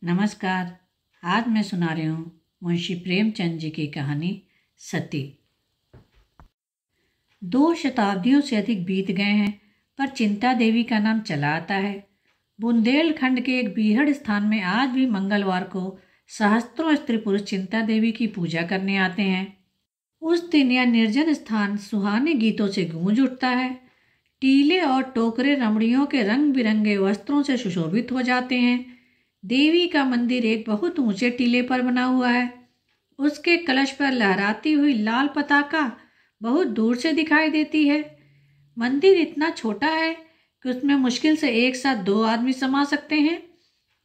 नमस्कार। आज मैं सुना रही हूँ मुंशी प्रेमचंद जी की कहानी सती। 2 शताब्दियों से अधिक बीत गए हैं, पर चिंता देवी का नाम चला आता है। बुंदेलखंड के एक बीहड़ स्थान में आज भी मंगलवार को सहस्त्रों स्त्री पुरुष चिंता देवी की पूजा करने आते हैं। उस दिन यह निर्जन स्थान सुहाने गीतों से गूंज उठता है। टीले और टोकरे रमणियों के रंग बिरंगे वस्त्रों से सुशोभित हो जाते हैं। देवी का मंदिर एक बहुत ऊंचे टीले पर बना हुआ है। उसके कलश पर लहराती हुई लाल पताका बहुत दूर से दिखाई देती है। मंदिर इतना छोटा है कि उसमें मुश्किल से एक साथ 2 आदमी समा सकते हैं।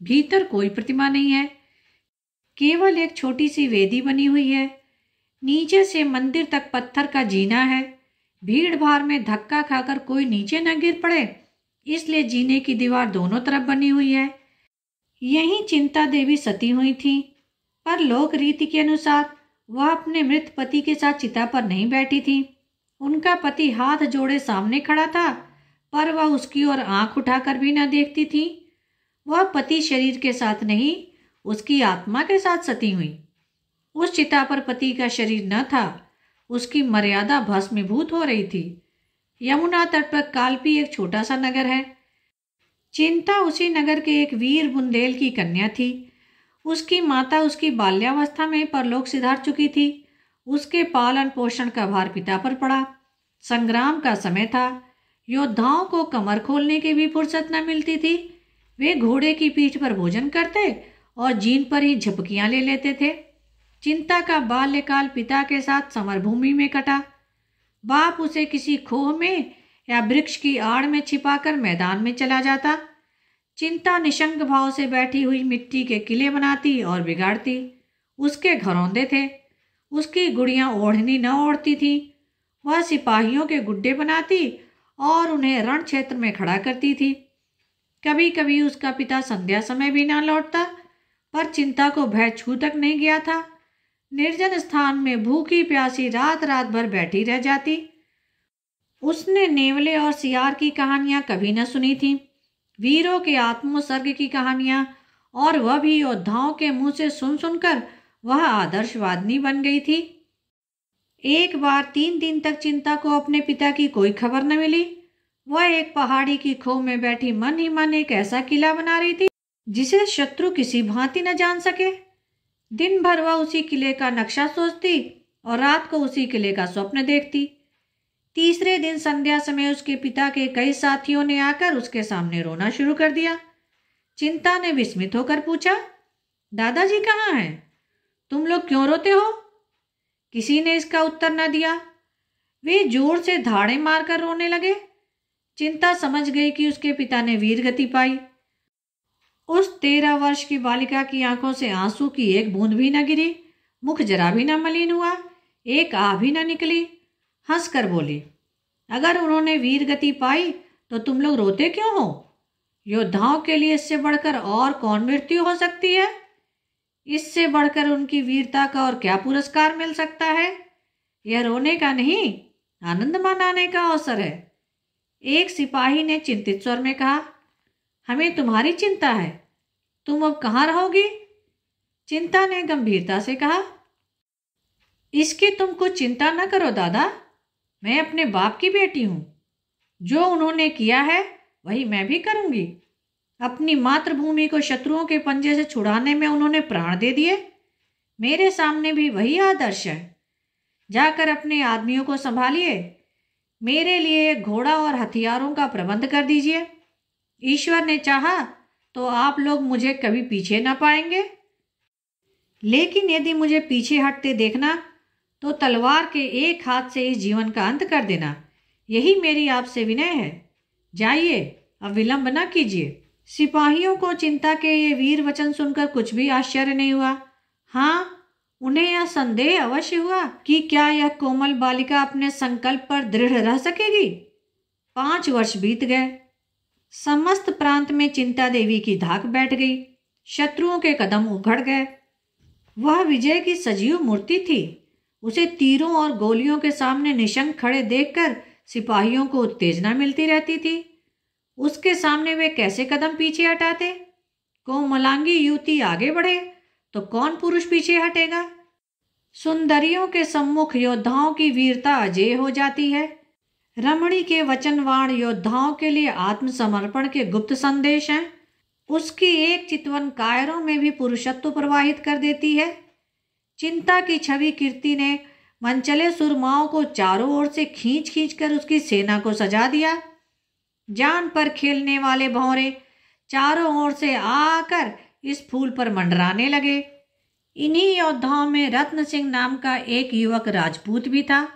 भीतर कोई प्रतिमा नहीं है, केवल एक छोटी सी वेदी बनी हुई है। नीचे से मंदिर तक पत्थर का जीना है। भीड़ भाड़ में धक्का खाकर कोई नीचे न गिर पड़े, इसलिए जीने की दीवार दोनों तरफ बनी हुई है। यहीं चिंता देवी सती हुई थी, पर लोक रीति के अनुसार वह अपने मृत पति के साथ चिता पर नहीं बैठी थी। उनका पति हाथ जोड़े सामने खड़ा था, पर वह उसकी ओर आंख उठाकर भी न देखती थी। वह पति शरीर के साथ नहीं, उसकी आत्मा के साथ सती हुई। उस चिता पर पति का शरीर न था, उसकी मर्यादा भस्मीभूत हो रही थी। यमुना तट पर कालपी एक छोटा सा नगर है। चिंता उसी नगर के एक वीर बुंदेल की कन्या थी। उसकी माता उसकी बाल्यावस्था में परलोक सिधार चुकी थी। उसके पालन पोषण का भार पिता पर पड़ा। संग्राम का समय था। योद्धाओं को कमर खोलने की भी फुर्सत न मिलती थी। वे घोड़े की पीठ पर भोजन करते और जीन पर ही झपकियां ले लेते थे। चिंता का बाल्यकाल पिता के साथ समरभूमि में कटा। बाप उसे किसी खोह में या वृक्ष की आड़ में छिपाकर मैदान में चला जाता। चिंता निशंक भाव से बैठी हुई मिट्टी के किले बनाती और बिगाड़ती। उसके घरौंदे थे। उसकी गुड़ियां ओढ़नी न ओढ़ती थी। वह सिपाहियों के गुड्डे बनाती और उन्हें रण क्षेत्र में खड़ा करती थी। कभी कभी उसका पिता संध्या समय भी ना लौटता, पर चिंता को भय छू तक नहीं गया था। निर्जन स्थान में भूखी प्यासी रात रात भर बैठी रह जाती। उसने नेवले और सियार की कहानियां कभी न सुनी थी, वीरों के आत्मोत्सर्ग की कहानियां, और वह भी योद्धाओं के मुंह से सुन सुनकर वह आदर्शवादिनी बन गई थी। एक बार 3 दिन तक चिंता को अपने पिता की कोई खबर न मिली। वह एक पहाड़ी की खोह में बैठी मन ही मन एक ऐसा किला बना रही थी जिसे शत्रु किसी भांति न जान सके। दिन भर वह उसी किले का नक्शा सोचती और रात को उसी किले का स्वप्न देखती। तीसरे दिन संध्या समय उसके पिता के कई साथियों ने आकर उसके सामने रोना शुरू कर दिया। चिंता ने विस्मित होकर पूछा, दादाजी कहाँ हैं? तुम लोग क्यों रोते हो? किसी ने इसका उत्तर न दिया। वे जोर से धाड़े मारकर रोने लगे। चिंता समझ गई कि उसके पिता ने वीर गति पाई। उस 13 वर्ष की बालिका की आंखों से आंसू की एक बूंद भी न गिरी, मुख जरा भी न मलिन हुआ, एक आह भी न निकली। हंसकर बोली, अगर उन्होंने वीर गति पाई तो तुम लोग रोते क्यों हो? योद्धाओं के लिए इससे बढ़कर और कौन मृत्यु हो सकती है? इससे बढ़कर उनकी वीरता का और क्या पुरस्कार मिल सकता है? यह रोने का नहीं, आनंद मनाने का अवसर है। एक सिपाही ने चिंतित स्वर में कहा, हमें तुम्हारी चिंता है, तुम अब कहाँ रहोगी? चिंता ने गंभीरता से कहा, इसकी तुम कुछ चिंता न करो दादा, मैं अपने बाप की बेटी हूं। जो उन्होंने किया है वही मैं भी करूंगी। अपनी मातृभूमि को शत्रुओं के पंजे से छुड़ाने में उन्होंने प्राण दे दिए। मेरे सामने भी वही आदर्श है। जाकर अपने आदमियों को संभालिए। मेरे लिए एक घोड़ा और हथियारों का प्रबंध कर दीजिए। ईश्वर ने चाहा तो आप लोग मुझे कभी पीछे न पाएंगे, लेकिन यदि मुझे पीछे हटते देखना तो तलवार के एक हाथ से इस जीवन का अंत कर देना। यही मेरी आपसे विनय है। जाइए, अब विलंब न कीजिए। सिपाहियों को चिंता के ये वीर वचन सुनकर कुछ भी आश्चर्य नहीं हुआ। हाँ, उन्हें यह संदेह अवश्य हुआ कि क्या यह कोमल बालिका अपने संकल्प पर दृढ़ रह सकेगी। 5 वर्ष बीत गए। समस्त प्रांत में चिंता देवी की धाक बैठ गई। शत्रुओं के कदम उघड़ गए। वह विजय की सजीव मूर्ति थी। उसे तीरों और गोलियों के सामने निशंक खड़े देखकर सिपाहियों को उत्तेजना मिलती रहती थी। उसके सामने वे कैसे कदम पीछे हटाते, कोमलांगी युवती आगे बढ़े तो कौन पुरुष पीछे हटेगा। सुंदरियों के सम्मुख योद्धाओं की वीरता अजेय हो जाती है। रमणी के वचनवाण योद्धाओं के लिए आत्मसमर्पण के गुप्त संदेश हैं। उसकी एक चितवन कायरों में भी पुरुषत्व प्रवाहित कर देती है। चिंता की छवि कीर्ति ने मनचले सुरमाओं को चारों ओर से खींच खींच कर उसकी सेना को सजा दिया। जान पर खेलने वाले भौरे चारों ओर से आकर इस फूल पर मंडराने लगे। इन्हीं योद्धाओं में रत्न सिंह नाम का एक युवक राजपूत भी था।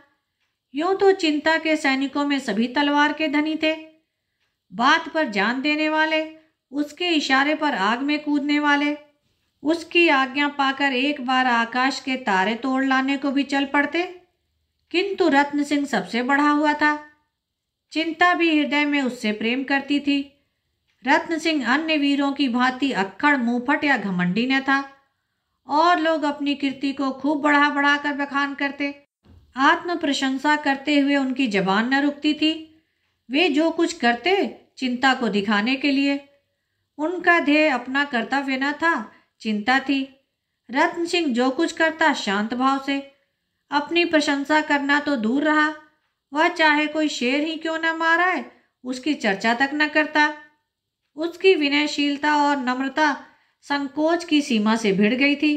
यूं तो चिंता के सैनिकों में सभी तलवार के धनी थे। बात पर जान देने वाले, उसके इशारे पर आग में कूदने वाले, उसकी आज्ञा पाकर एक बार आकाश के तारे तोड़ लाने को भी चल पड़ते। किंतु रत्न सिंह सबसे बढ़ा हुआ था। चिंता भी हृदय में उससे प्रेम करती थी। रत्न सिंह अन्य वीरों की भांति अक्खड़, मुंहफट या घमंडी न था और लोग अपनी कीर्ति को खूब बढ़ा बढ़ा कर बखान करते। आत्म प्रशंसा करते हुए उनकी जबान न रुकती थी। वे जो कुछ करते चिंता को दिखाने के लिए। उनका ध्येय अपना कर्तव्य न था, चिंता थी। रत्न सिंह जो कुछ करता शांत भाव से। अपनी प्रशंसा करना तो दूर रहा, वह चाहे कोई शेर ही क्यों न मारा है उसकी चर्चा तक न करता। उसकी विनयशीलता और नम्रता संकोच की सीमा से भिड़ गई थी।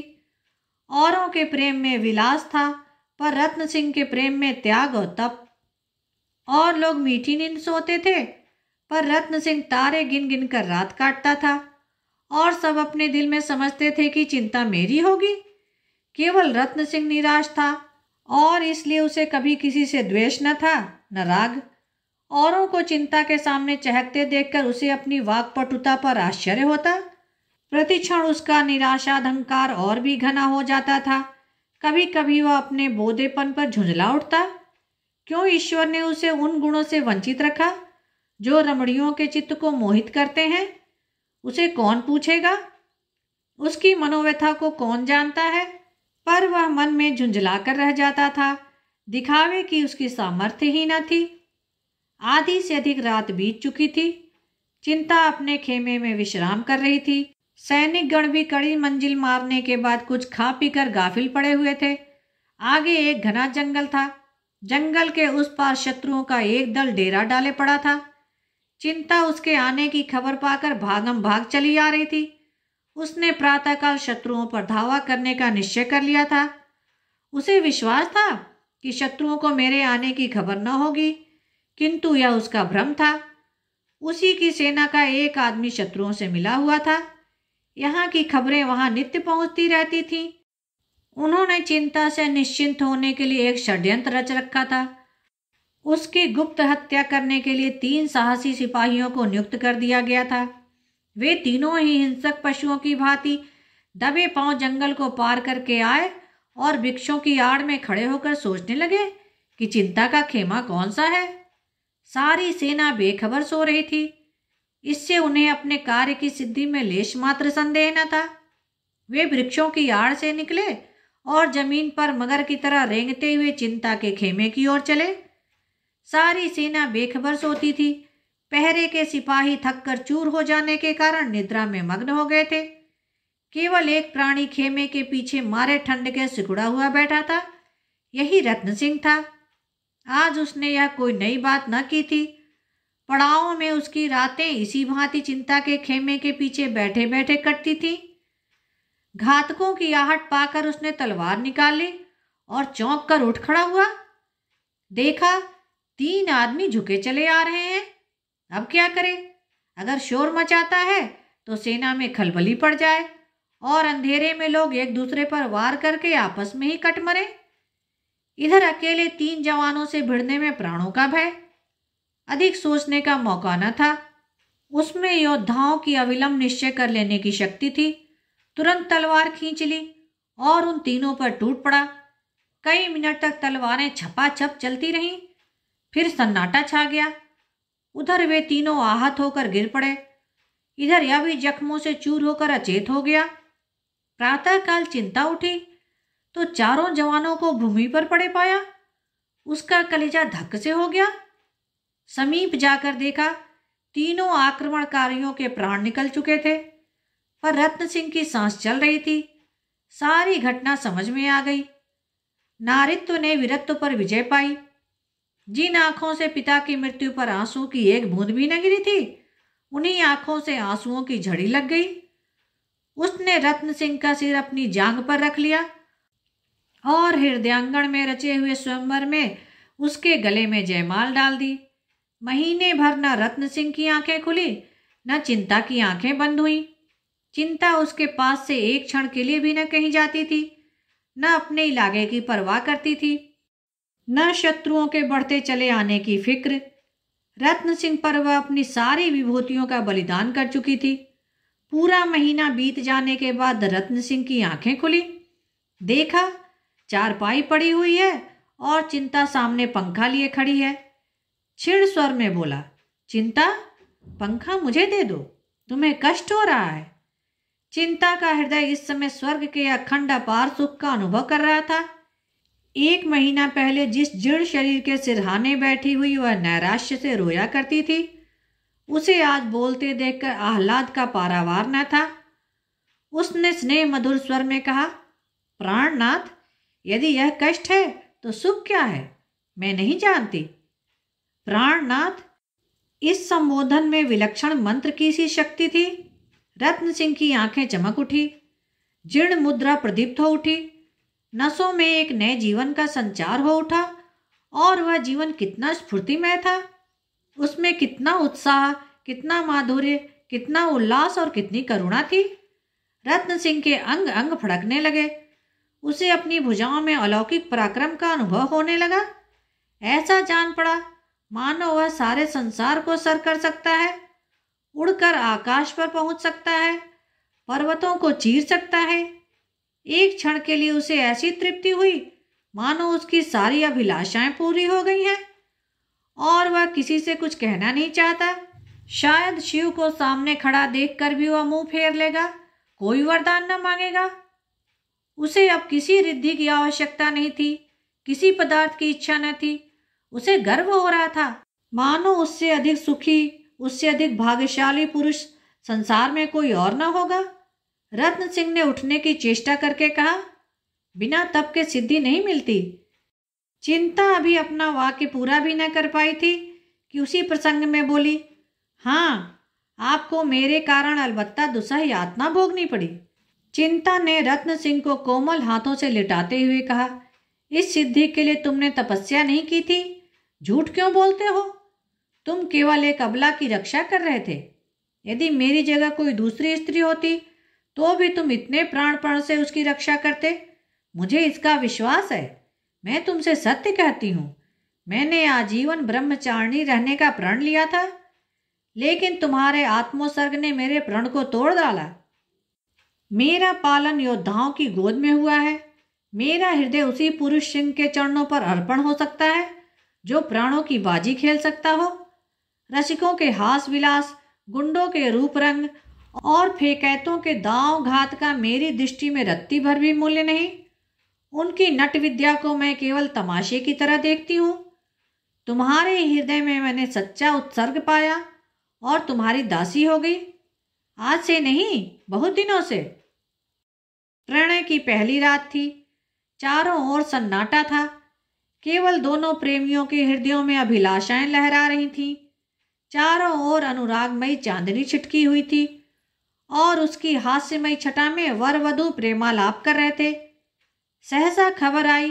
औरों के प्रेम में विलास था, पर रत्न सिंह के प्रेम में त्याग और तप। और लोग मीठी नींद सोते थे, पर रत्न सिंह तारे गिन गिन कर रात काटता था। और सब अपने दिल में समझते थे कि चिंता मेरी होगी। केवल रत्न सिंह निराश था और इसलिए उसे कभी किसी से द्वेष न था न राग। औरों को चिंता के सामने चहकते देखकर उसे अपनी वाक्पटुता पर आश्चर्य होता। प्रतिक्षण उसका निराशाधंकार और भी घना हो जाता था। कभी कभी वह अपने बोधेपन पर झुंझला उठता। क्यों ईश्वर ने उसे उन गुणों से वंचित रखा जो रमणियों के चित्त को मोहित करते हैं? उसे कौन पूछेगा? उसकी मनोव्यथा को कौन जानता है? पर वह मन में झुंझला कर रह जाता था। दिखावे की उसकी सामर्थ्य ही न थी। आधी से अधिक रात बीत चुकी थी। चिंता अपने खेमे में विश्राम कर रही थी। सैनिक गण भी कड़ी मंजिल मारने के बाद कुछ खा पीकर गाफिल पड़े हुए थे। आगे एक घना जंगल था। जंगल के उस पार शत्रुओं का एक दल डेरा डाले पड़ा था। चिंता उसके आने की खबर पाकर भागम भाग चली आ रही थी। उसने प्रातःकाल शत्रुओं पर धावा करने का निश्चय कर लिया था। उसे विश्वास था कि शत्रुओं को मेरे आने की खबर न होगी, किंतु यह उसका भ्रम था। उसी की सेना का एक आदमी शत्रुओं से मिला हुआ था। यहाँ की खबरें वहां नित्य पहुंचती रहती थीं। उन्होंने चिंता से निश्चिंत होने के लिए एक षड्यंत्र रच रखा था। उसकी गुप्त हत्या करने के लिए 3 साहसी सिपाहियों को नियुक्त कर दिया गया था। वे तीनों ही हिंसक पशुओं की भांति दबे पांव जंगल को पार करके आए और वृक्षों की आड़ में खड़े होकर सोचने लगे कि चिंता का खेमा कौन सा है। सारी सेना बेखबर सो रही थी। इससे उन्हें अपने कार्य की सिद्धि में लेश मात्र संदेह न था। वे वृक्षों की आड़ से निकले और जमीन पर मगर की तरह रेंगते हुए चिंता के खेमे की ओर चले। सारी सेना बेखबर सोती थी। पहरे के सिपाही थककर चूर हो जाने के कारण निद्रा में मग्न हो गए थे। केवल एक प्राणी खेमे के पीछे मारे ठंड के सिकुड़ा हुआ बैठा था। यही रत्न सिंह था। आज उसने यह कोई नई बात न की थी। पड़ावों में उसकी रातें इसी भांति चिंता के खेमे के पीछे बैठे बैठे कटती थी। घातकों की आहट पाकर उसने तलवार निकाल ली और चौंक कर उठ खड़ा हुआ। देखा 3 आदमी झुके चले आ रहे हैं। अब क्या करे? अगर शोर मचाता है तो सेना में खलबली पड़ जाए और अंधेरे में लोग एक दूसरे पर वार करके आपस में ही कट मरे। इधर अकेले 3 जवानों से भिड़ने में प्राणों का भय। अधिक सोचने का मौका न था। उसमें योद्धाओं की अविलंब निश्चय कर लेने की शक्ति थी। तुरंत तलवार खींच ली और उन तीनों पर टूट पड़ा। कई मिनट तक तलवारें छपाछप चलती रहीं। फिर सन्नाटा छा गया। उधर वे तीनों आहत होकर गिर पड़े। इधर यह भी जख्मों से चूर होकर अचेत हो गया। प्रातःकाल चिंता उठी तो चारों जवानों को भूमि पर पड़े पाया। उसका कलेजा धक्क से हो गया। समीप जाकर देखा तीनों आक्रमणकारियों के प्राण निकल चुके थे। पर रत्न सिंह की सांस चल रही थी। सारी घटना समझ में आ गई। नारित्व ने वीरत्व पर विजय पाई। जिन आंखों से पिता की मृत्यु पर आंसू की एक बूंद भी न गिरी थी, उन्हीं आंखों से आंसुओं की झड़ी लग गई। उसने रत्न सिंह का सिर अपनी जांघ पर रख लिया और हृदयांगन में रचे हुए स्वयंवर में उसके गले में जयमाल डाल दी। महीने भर न रत्न सिंह की आंखें खुली, न चिंता की आंखें बंद हुई। चिंता उसके पास से एक क्षण के लिए भी न कहीं जाती थी, न अपने इलाके की परवाह करती थी, न शत्रुओं के बढ़ते चले आने की फिक्र। रत्न सिंह पर वह अपनी सारी विभूतियों का बलिदान कर चुकी थी। पूरा महीना बीत जाने के बाद रत्न सिंह की आंखें खुली। देखा, चारपाई पड़ी हुई है और चिंता सामने पंखा लिए खड़ी है। क्षीण स्वर में बोला, चिंता, पंखा मुझे दे दो, तुम्हें कष्ट हो रहा है। चिंता का हृदय इस समय स्वर्ग के अखंड अपार सुख का अनुभव कर रहा था। एक महीना पहले जिस जीर्ण शरीर के सिरहाने बैठी हुई वह नैराश्य से रोया करती थी, उसे आज बोलते देखकर आह्लाद का पारावार न था। उसने स्नेह मधुर स्वर में कहा, प्राणनाथ, यदि यह कष्ट है तो सुख क्या है, मैं नहीं जानती। प्राणनाथ, इस संबोधन में विलक्षण मंत्र की सी शक्ति थी। रत्न सिंह की आंखें चमक उठी, जीर्ण मुद्रा प्रदीप्त हो उठी, नसों में एक नए जीवन का संचार हो उठा और वह जीवन कितना स्फूर्तिमय था। उसमें कितना उत्साह, कितना माधुर्य, कितना उल्लास और कितनी करुणा थी। रत्न सिंह के अंग अंग फड़कने लगे। उसे अपनी भुजाओं में अलौकिक पराक्रम का अनुभव होने लगा। ऐसा जान पड़ा मानो वह सारे संसार को सर कर सकता है, उड़कर आकाश पर पहुंच सकता है, पर्वतों को चीर सकता है। एक क्षण के लिए उसे ऐसी तृप्ति हुई मानो उसकी सारी अभिलाषाएं पूरी हो गई हैं और वह किसी से कुछ कहना नहीं चाहता। शायद शिव को सामने खड़ा देखकर भी वह मुंह फेर लेगा, कोई वरदान न मांगेगा। उसे अब किसी रिद्धि की आवश्यकता नहीं थी, किसी पदार्थ की इच्छा न थी। उसे गर्व हो रहा था मानो उससे अधिक सुखी, उससे अधिक भाग्यशाली पुरुष संसार में कोई और न होगा। रत्न सिंह ने उठने की चेष्टा करके कहा, बिना तप के सिद्धि नहीं मिलती। चिंता अभी अपना वाक्य पूरा भी न कर पाई थी कि उसी प्रसंग में बोली, हाँ, आपको मेरे कारण अलबत्ता दुसह यातना भोगनी पड़ी। चिंता ने रत्न सिंह को कोमल हाथों से लिटाते हुए कहा, इस सिद्धि के लिए तुमने तपस्या नहीं की थी, झूठ क्यों बोलते हो? तुम केवल एक अबला की रक्षा कर रहे थे। यदि मेरी जगह कोई दूसरी स्त्री होती तो भी तुम इतने प्राणपण से उसकी रक्षा करते। मुझे इसका विश्वास है। मैं तुमसे सत्य कहती हूँ, मैंने आजीवन ब्रह्मचारिणी रहने का प्रण लिया था, लेकिन तुम्हारे आत्मोत्सर्ग ने मेरे प्रण को तोड़ डाला। मेरा पालन योद्धाओं की गोद में हुआ है। मेरा हृदय उसी पुरुष सिंह के चरणों पर अर्पण हो सकता है जो प्राणों की बाजी खेल सकता हो। रसिकों के हास विलास, गुंडों के रूप रंग और फेकैतों के दांव घात का मेरी दृष्टि में रत्ती भर भी मूल्य नहीं। उनकी नट विद्या को मैं केवल तमाशे की तरह देखती हूँ। तुम्हारे हृदय में मैंने सच्चा उत्सर्ग पाया और तुम्हारी दासी हो गई। आज से नहीं, बहुत दिनों से। प्रणय की पहली रात थी। चारों ओर सन्नाटा था। केवल दोनों प्रेमियों के हृदयों में अभिलाषाएं लहरा रही थीं। चारों ओर अनुरागमयी चांदनी छिटकी हुई थी और उसकी हास्यमयी छटा में वर वधू प्रेमालाप कर रहे थे। सहसा खबर आई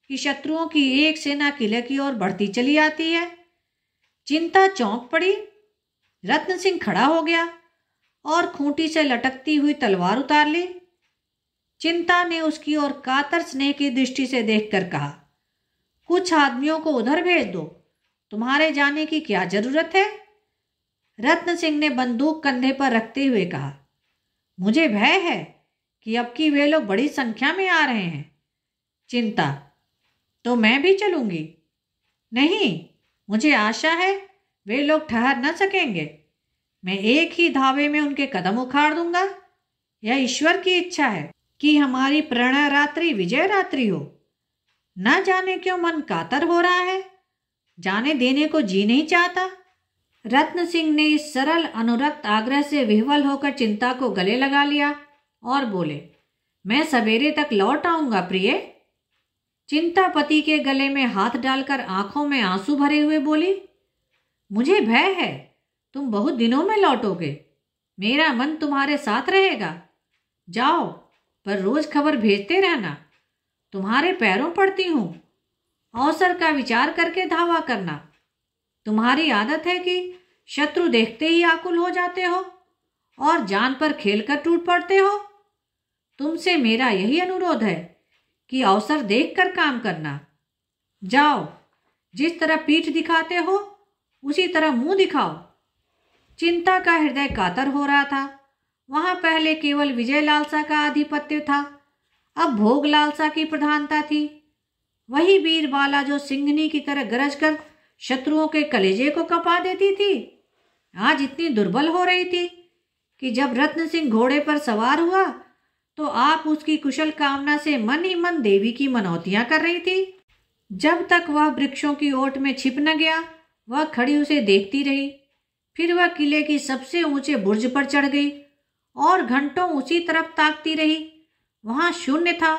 कि शत्रुओं की एक सेना किले की ओर बढ़ती चली आती है। चिंता चौंक पड़ी। रत्न सिंह खड़ा हो गया और खूंटी से लटकती हुई तलवार उतार ली। चिंता ने उसकी ओर कातर स्नेह की दृष्टि से देखकर कहा, कुछ आदमियों को उधर भेज दो, तुम्हारे जाने की क्या जरूरत है? रत्न सिंह ने बंदूक कंधे पर रखते हुए कहा, मुझे भय है कि अब की वे लोग बड़ी संख्या में आ रहे हैं। चिंता, तो मैं भी चलूंगी? नहीं, मुझे आशा है वे लोग ठहर न सकेंगे। मैं एक ही धावे में उनके कदम उखाड़ दूंगा। यह ईश्वर की इच्छा है कि हमारी प्रणय रात्रि विजय रात्रि हो। न जाने क्यों मन कातर हो रहा है, जाने देने को जी नहीं चाहता। रत्न सिंह ने इस सरल अनुरक्त आग्रह से विह्वल होकर चिंता को गले लगा लिया और बोले, मैं सवेरे तक लौट आऊंगा प्रिय। चिंता पति के गले में हाथ डालकर आंखों में आंसू भरे हुए बोली, मुझे भय है तुम बहुत दिनों में लौटोगे। मेरा मन तुम्हारे साथ रहेगा। जाओ, पर रोज खबर भेजते रहना। तुम्हारे पैरों पड़ती हूं। अवसर का विचार करके धावा करना। तुम्हारी आदत है कि शत्रु देखते ही आकुल हो जाते हो और जान पर खेलकर टूट पड़ते हो। तुमसे मेरा यही अनुरोध है कि अवसर देखकर काम करना। जाओ, जिस तरह पीठ दिखाते हो उसी तरह मुंह दिखाओ। चिंता का हृदय कातर हो रहा था। वहां पहले केवल विजय लालसा का आधिपत्य था, अब भोग लालसा की प्रधानता थी। वही वीरबाला जो सिंहनी की तरह गरज कर शत्रुओं के कलेजे को कपा देती थी, आज इतनी दुर्बल हो रही थी कि जब रत्न सिंह घोड़े पर सवार हुआ तो आप उसकी कुशल कामना से मन ही मन देवी की मनौतियां कर रही थी। जब तक वह वृक्षों की ओट में छिप न गया, वह खड़ी उसे देखती रही। फिर वह किले की सबसे ऊंचे बुर्ज पर चढ़ गई और घंटों उसी तरफ ताकती रही। वहां शून्य था।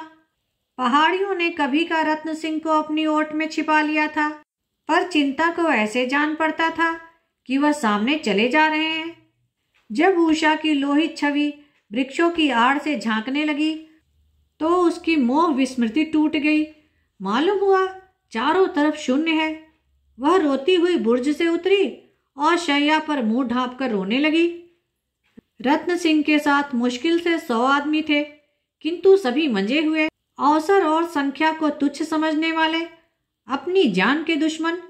पहाड़ियों ने कभी का रत्न सिंह को अपनी ओट में छिपा लिया था, पर चिंता को ऐसे जान पड़ता था कि वह सामने चले जा रहे हैं। जब उषा की लोहित छवि वृक्षों की आड़ से झांकने लगी तो उसकी मोह विस्मृति टूट गई। मालूम हुआ चारों तरफ शून्य है। वह रोती हुई बुर्ज से उतरी और शैया पर मुंह ढांप कर रोने लगी। रत्न सिंह के साथ मुश्किल से 100 आदमी थे, किंतु सभी मंजे हुए। अवसर और संख्या को तुच्छ समझने वाले, अपनी जान के दुश्मन,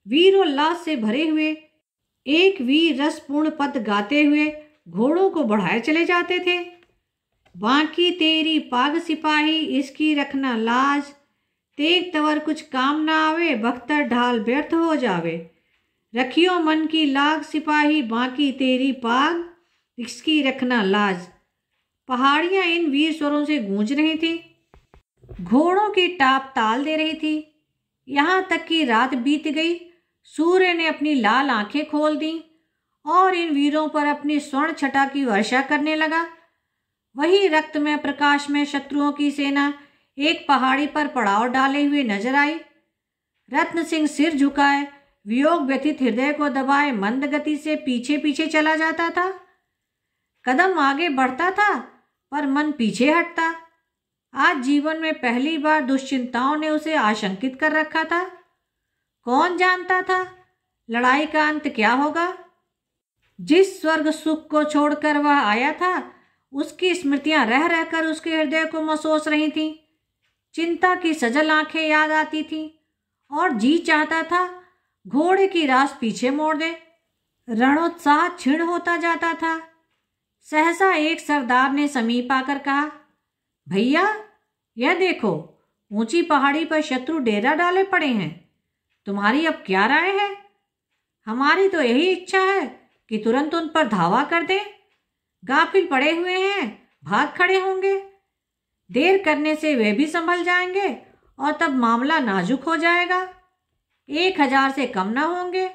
वीरोल्लास से भरे हुए, एक वीर रसपूर्ण पद गाते हुए घोड़ों को बढ़ाए चले जाते थे। बाकी तेरी पाग सिपाही, इसकी रखना लाज, तेग तवर कुछ काम ना आवे, बख्तर ढाल व्यर्थ हो जावे। रखियो मन की लाग सिपाही, बाकी तेरी पाग, इसकी रखना लाज। पहाड़ियां इन वीर स्वरों से गूंज रही थी। घोड़ों की टाप ताल दे रही थी। यहां तक कि रात बीत गई। सूर्य ने अपनी लाल आंखें खोल दी और इन वीरों पर अपनी स्वर्ण छटा की वर्षा करने लगा। वही रक्त में प्रकाश में शत्रुओं की सेना एक पहाड़ी पर पड़ाव डाले हुए नजर आई। रत्न सिंह सिर झुकाए, वियोग व्यथित हृदय को दबाए मंद गति से पीछे पीछे चला जाता था। कदम आगे बढ़ता था पर मन पीछे हटता। आज जीवन में पहली बार दुश्चिंताओं ने उसे आशंकित कर रखा था। कौन जानता था लड़ाई का अंत क्या होगा। जिस स्वर्ग सुख को छोड़कर वह आया था, उसकी स्मृतियां रह रहकर उसके हृदय को मसोस रही थीं। चिंता की सजल आंखें याद आती थीं और जी चाहता था घोड़े की रास पीछे मोड़ दे। रणोत्साह क्षीण होता जाता था। सहसा एक सरदार ने समीप आकर कहा, भैया यह देखो, ऊंची पहाड़ी पर शत्रु डेरा डाले पड़े हैं। तुम्हारी अब क्या राय है? हमारी तो यही इच्छा है कि तुरंत उन पर धावा कर दें। गाफिल पड़े हुए हैं, भाग खड़े होंगे। देर करने से वे भी संभल जाएंगे और तब मामला नाजुक हो जाएगा। 1000 से कम ना होंगे।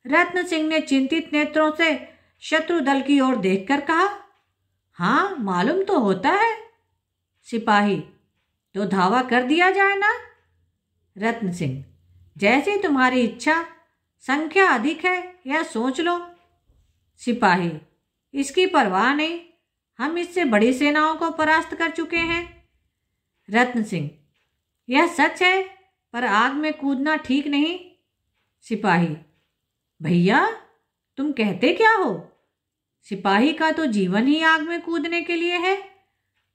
रत्न सिंह ने चिंतित नेत्रों से शत्रु दल की ओर देखकर कहा, हाँ मालूम तो होता है। सिपाही, तो धावा कर दिया जाए ना। रत्न सिंह, जैसी तुम्हारी इच्छा। संख्या अधिक है यह सोच लो। सिपाही, इसकी परवाह नहीं, हम इससे बड़ी सेनाओं को परास्त कर चुके हैं। रत्न सिंह, यह सच है, पर आग में कूदना ठीक नहीं। सिपाही, भैया तुम कहते क्या हो? सिपाही का तो जीवन ही आग में कूदने के लिए है।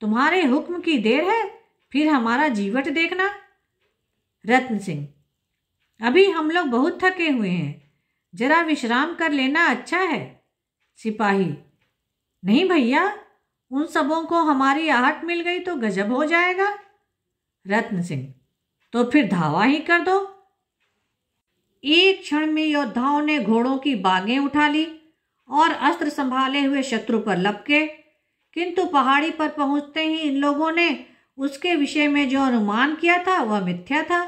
तुम्हारे हुक्म की देर है, फिर हमारा जीवट देखना। रत्न सिंह, अभी हम लोग बहुत थके हुए हैं, जरा विश्राम कर लेना अच्छा है। सिपाही, नहीं भैया, उन सबों को हमारी आहट मिल गई तो गजब हो जाएगा। रत्न सिंह, तो फिर धावा ही कर दो। एक क्षण में योद्धाओं ने घोड़ों की बागें उठा ली और अस्त्र संभाले हुए शत्रु पर लपके, किंतु पहाड़ी पर पहुंचते ही इन लोगों ने उसके विषय में जो अनुमान किया था वह मिथ्या था।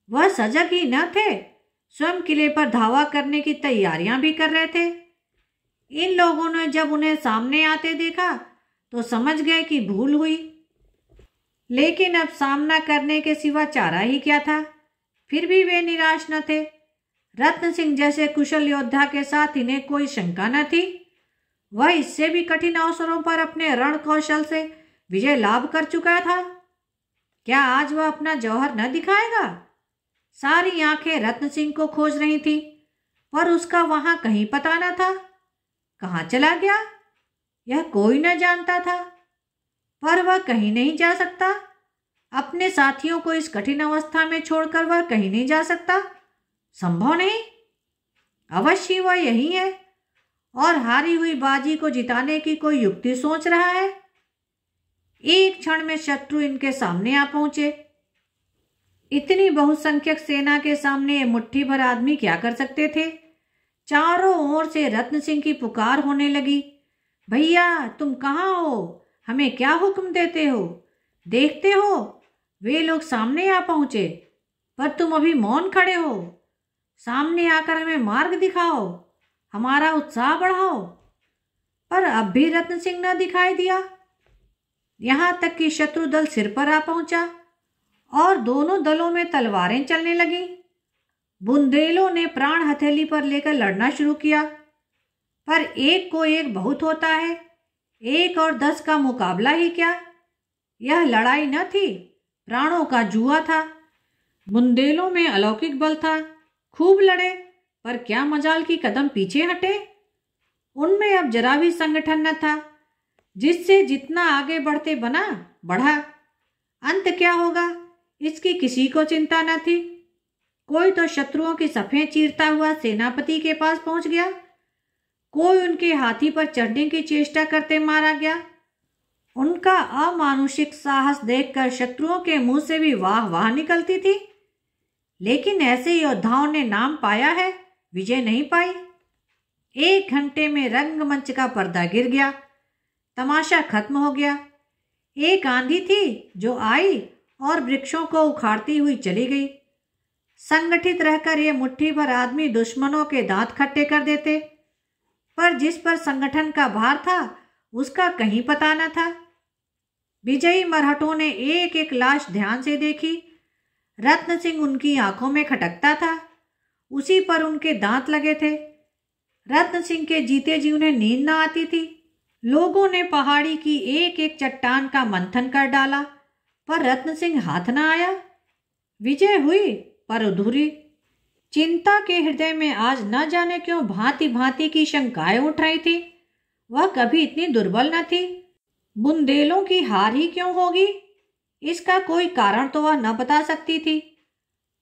वह सजग ही न थे, स्वयं किले पर धावा करने की तैयारियां भी कर रहे थे। इन लोगों ने जब उन्हें सामने आते देखा तो समझ गए कि भूल हुई, लेकिन अब सामना करने के सिवा चारा ही क्या था। फिर भी वे निराश न थे। रत्न सिंह जैसे कुशल योद्धा के साथ इन्हें कोई शंका न थी। वह इससे भी कठिन अवसरों पर अपने रण कौशल से विजय लाभ कर चुका था। क्या आज वह अपना जौहर न दिखाएगा? सारी आंखें रत्न सिंह को खोज रही थी, पर उसका वहां कहीं पता न था। कहाँ चला गया यह कोई न जानता था, पर वह कहीं नहीं जा सकता। अपने साथियों को इस कठिन अवस्था में छोड़कर वह कहीं नहीं जा सकता। संभव नहीं। अवश्य वह यही है और हारी हुई बाजी को जिताने की कोई युक्ति सोच रहा है। एक क्षण में शत्रु इनके सामने आ पहुंचे। इतनी बहुसंख्यक सेना के सामने ये मुट्ठी भर आदमी क्या कर सकते थे? चारों ओर से रत्न सिंह की पुकार होने लगी। भैया तुम कहाँ हो? हमें क्या हुक्म देते हो? देखते हो वे लोग सामने आ पहुंचे, पर तुम अभी मौन खड़े हो। सामने आकर हमें मार्ग दिखाओ, हमारा उत्साह बढ़ाओ। पर अब भी रत्न सिंह न दिखाई दिया। यहां तक कि शत्रु दल सिर पर आ पहुंचा और दोनों दलों में तलवारें चलने लगीं। बुंदेलों ने प्राण हथेली पर लेकर लड़ना शुरू किया, पर एक को एक बहुत होता है, 1 और 10 का मुकाबला ही क्या। यह लड़ाई न थी, प्राणों का जुआ था। बुंदेलों में अलौकिक बल था। खूब लड़े, पर क्या मजाल की कदम पीछे हटे। उनमें अब जरा भी संगठन न था, जिससे जितना आगे बढ़ते बढ़ा। अंत क्या होगा इसकी किसी को चिंता न थी। कोई तो शत्रुओं की सफें चीरता हुआ सेनापति के पास पहुंच गया, कोई उनके हाथी पर चढ़ने की चेष्टा करते मारा गया। उनका अमानुषिक साहस देखकर शत्रुओं के मुंह से भी वाह वाह निकलती थी। लेकिन ऐसे योद्धाओं ने नाम पाया है, विजय नहीं पाई। 1 घंटे में रंगमंच का पर्दा गिर गया, तमाशा खत्म हो गया। एक आंधी थी जो आई और वृक्षों को उखाड़ती हुई चली गई। संगठित रहकर ये मुट्ठी भर आदमी दुश्मनों के दांत खट्टे कर देते, पर जिस पर संगठन का भार था उसका कहीं पता न था। विजयी मरहटों ने एक एक लाश ध्यान से देखी। रत्न सिंह उनकी आंखों में खटकता था, उसी पर उनके दांत लगे थे। रत्न सिंह के जीते जी उन्हें नींद न आती थी। लोगों ने पहाड़ी की एक एक चट्टान का मंथन कर डाला, पर रत्न सिंह हाथ न आया। विजय हुई पर अधूरी। चिंता के हृदय में आज न जाने क्यों भांति भांति की शंकाएं उठ रही थी। वह कभी इतनी दुर्बल न थी। बुंदेलों की हार ही क्यों होगी, इसका कोई कारण तो वह न बता सकती थी,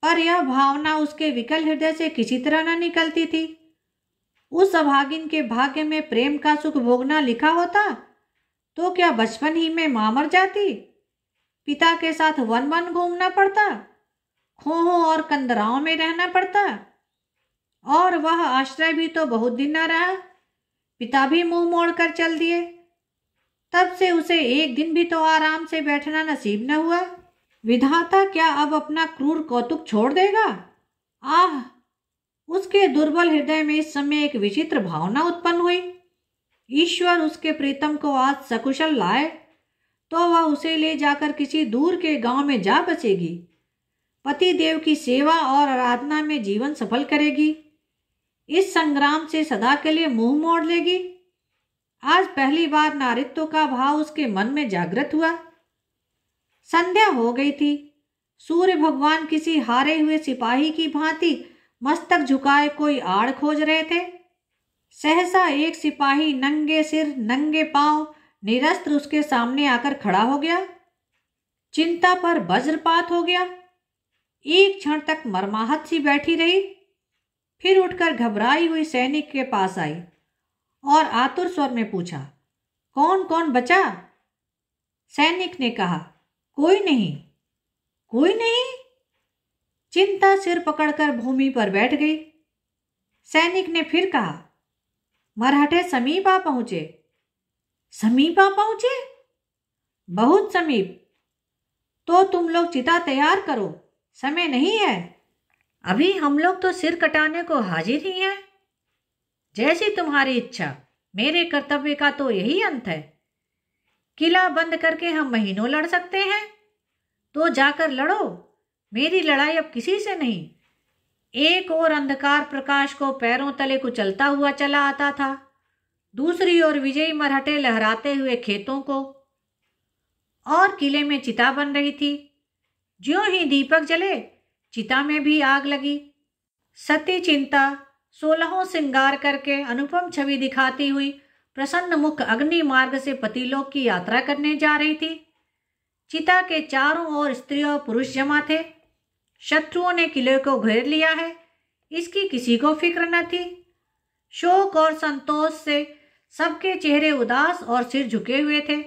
पर यह भावना उसके विकल हृदय से किसी तरह न निकलती थी। उस अभागिन के भाग्य में प्रेम का सुख भोगना लिखा होता तो क्या बचपन ही में मां मर जाती, पिता के साथ वन वन घूमना पड़ता, खोहों और कंदराओं में रहना पड़ता। और वह आश्रय भी तो बहुत दिन न रहा, पिता भी मुंह मोड़कर चल दिए। तब से उसे एक दिन भी तो आराम से बैठना नसीब न हुआ। विधाता क्या अब अपना क्रूर कौतुक छोड़ देगा? आह, उसके दुर्बल हृदय में इस समय एक विचित्र भावना उत्पन्न हुई। ईश्वर उसके प्रीतम को आज सकुशल लाए तो वह उसे ले जाकर किसी दूर के गांव में जा बसेगी, पति देव की सेवा और आराधना में जीवन सफल करेगी, इस संग्राम से सदा के लिए मुंह मोड़ लेगी। आज पहली बार नारित्व का भाव उसके मन में जागृत हुआ। संध्या हो गई थी। सूर्य भगवान किसी हारे हुए सिपाही की भांति मस्तक झुकाए कोई आड़ खोज रहे थे। सहसा एक सिपाही नंगे सिर नंगे पांव निरस्त्र उसके सामने आकर खड़ा हो गया। चिंता पर वज्रपात हो गया। एक क्षण तक मरमाहत सी बैठी रही, फिर उठकर घबराई हुई सैनिक के पास आई और आतुर स्वर में पूछा, कौन कौन बचा? सैनिक ने कहा, कोई नहीं, कोई नहीं। चिंता सिर पकड़कर भूमि पर बैठ गई। सैनिक ने फिर कहा, मरहटे समीप आ पहुंचे। समीप आ पहुंचे? बहुत समीप। तो तुम लोग चिता तैयार करो, समय नहीं है। अभी हम लोग तो सिर कटाने को हाजिर ही हैं। जैसी तुम्हारी इच्छा, मेरे कर्तव्य का तो यही अंत है। किला बंद करके हम महीनों लड़ सकते हैं, तो जाकर लड़ो। मेरी लड़ाई अब किसी से नहीं। एक ओर अंधकार प्रकाश को पैरों तले कुचलता हुआ चला आता था, दूसरी ओर विजयी मरहटे लहराते हुए खेतों को, और किले में चिता बन रही थी। ज्यों ही दीपक जले, चिता में भी आग लगी। सती चिंता 16 श्रृंगार करके अनुपम छवि दिखाती हुई प्रसन्न मुख अग्नि मार्ग से पतिलोक की यात्रा करने जा रही थी। चिता के चारों ओर स्त्री और पुरुष जमा थे। शत्रुओं ने किले को घेर लिया है, इसकी किसी को फिक्र न थी। शोक और संतोष से सबके चेहरे उदास और सिर झुके हुए थे।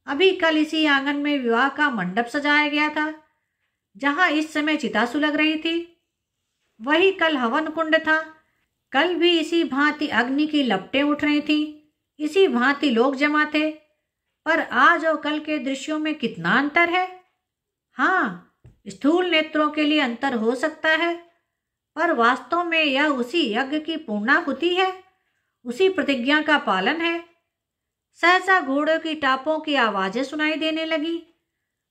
अभी कल इसी आंगन में विवाह का मंडप सजाया गया था, जहां इस समय चिता सुलग रही थी। वही कल हवन कुंड था। कल भी इसी भांति अग्नि की लपटें उठ रही थीं, इसी भांति लोग जमा थे। पर आज और कल के दृश्यों में कितना अंतर है। हाँ, स्थूल नेत्रों के लिए अंतर हो सकता है, पर वास्तव में यह उसी यज्ञ की पूर्णाहुति है, उसी प्रतिज्ञा का पालन है। सहसा घोड़ों की टापों की आवाजें सुनाई देने लगी।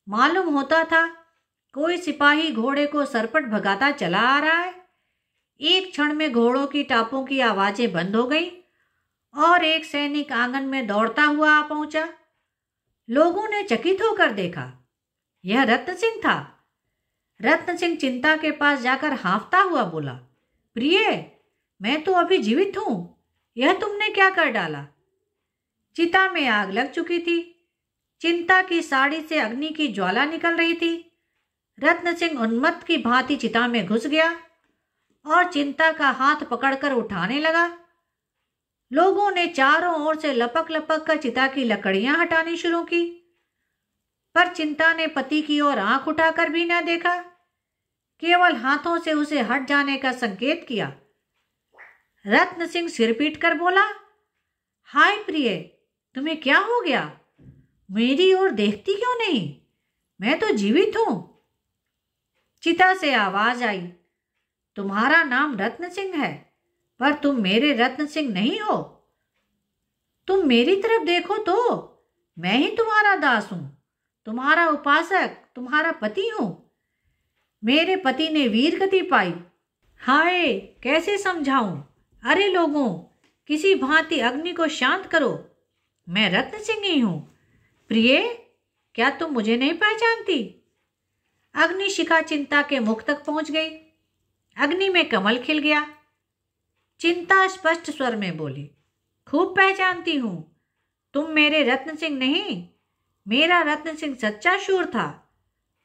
मालूम होता था कोई सिपाही घोड़े को सरपट भगाता चला आ रहा है। एक क्षण में घोड़ों की टापों की आवाजें बंद हो गई और एक सैनिक आंगन में दौड़ता हुआ आ पहुंचा। लोगों ने चकित होकर देखा, यह रत्न सिंह था। रत्न सिंह चिंता के पास जाकर हाँफता हुआ बोला, प्रिय, मैं तो अभी जीवित हूं, यह तुमने क्या कर डाला? चिता में आग लग चुकी थी। चिंता की साड़ी से अग्नि की ज्वाला निकल रही थी। रत्न सिंह उन्मत्त की भांति चिता में घुस गया और चिंता का हाथ पकड़कर उठाने लगा। लोगों ने चारों ओर से लपक लपक कर चिता की लकड़ियां हटानी शुरू की, पर चिंता ने पति की ओर आंख उठाकर भी न देखा, केवल हाथों से उसे हट जाने का संकेत किया। रत्न सिंह सिर पीट कर बोला, हाय प्रिय, तुम्हें क्या हो गया? मेरी ओर देखती क्यों नहीं? मैं तो जीवित हूं। चिता से आवाज आई, तुम्हारा नाम रत्न सिंह है, पर तुम मेरे रत्न सिंह नहीं हो। तुम मेरी तरफ देखो तो, मैं ही तुम्हारा दास हूं, तुम्हारा उपासक, तुम्हारा पति हूं। मेरे पति ने वीर गति पाई। हाय, कैसे समझाऊं? अरे लोगों, किसी भांति अग्नि को शांत करो। मैं रत्न सिंह ही हूं। प्रिय, क्या तुम मुझे नहीं पहचानती? अग्नि शिखा चिंता के मुख तक पहुंच गई। अग्नि में कमल खिल गया। चिंता स्पष्ट स्वर में बोली, खूब पहचानती हूं। तुम मेरे रत्न सिंह नहीं। मेरा रत्न सिंह सच्चा शूर था।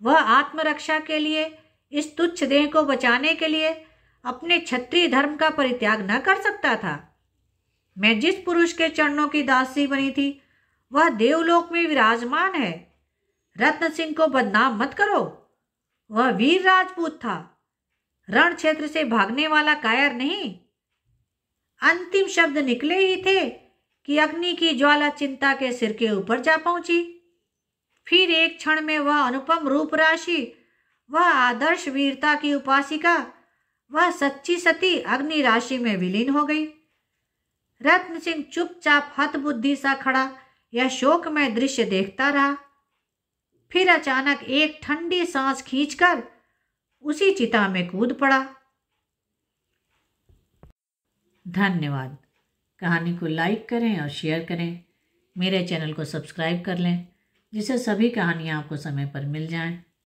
वह आत्मरक्षा के लिए, इस तुच्छ देह को बचाने के लिए अपने क्षत्रिय धर्म का परित्याग न कर सकता था। मैं जिस पुरुष के चरणों की दासी बनी थी, वह देवलोक में विराजमान है। रत्न सिंह को बदनाम मत करो। वह वीर राजपूत था, रण क्षेत्र से भागने वाला कायर नहीं। अंतिम शब्द निकले ही थे कि अग्नि की ज्वाला चिंता के सिर के ऊपर जा पहुंची। फिर एक क्षण में वह अनुपम रूप राशि, वह आदर्श वीरता की उपासिका, वह सच्ची सती अग्नि राशि में विलीन हो गई। रत्न सिंह चुपचाप हतबुद्धि सा खड़ा यह शोकमय दृश्य देखता रहा। फिर अचानक एक ठंडी सांस खींचकर उसी चिता में कूद पड़ा। धन्यवाद। कहानी को लाइक करें और शेयर करें। मेरे चैनल को सब्सक्राइब कर लें, जिससे सभी कहानियाँ आपको समय पर मिल जाएं।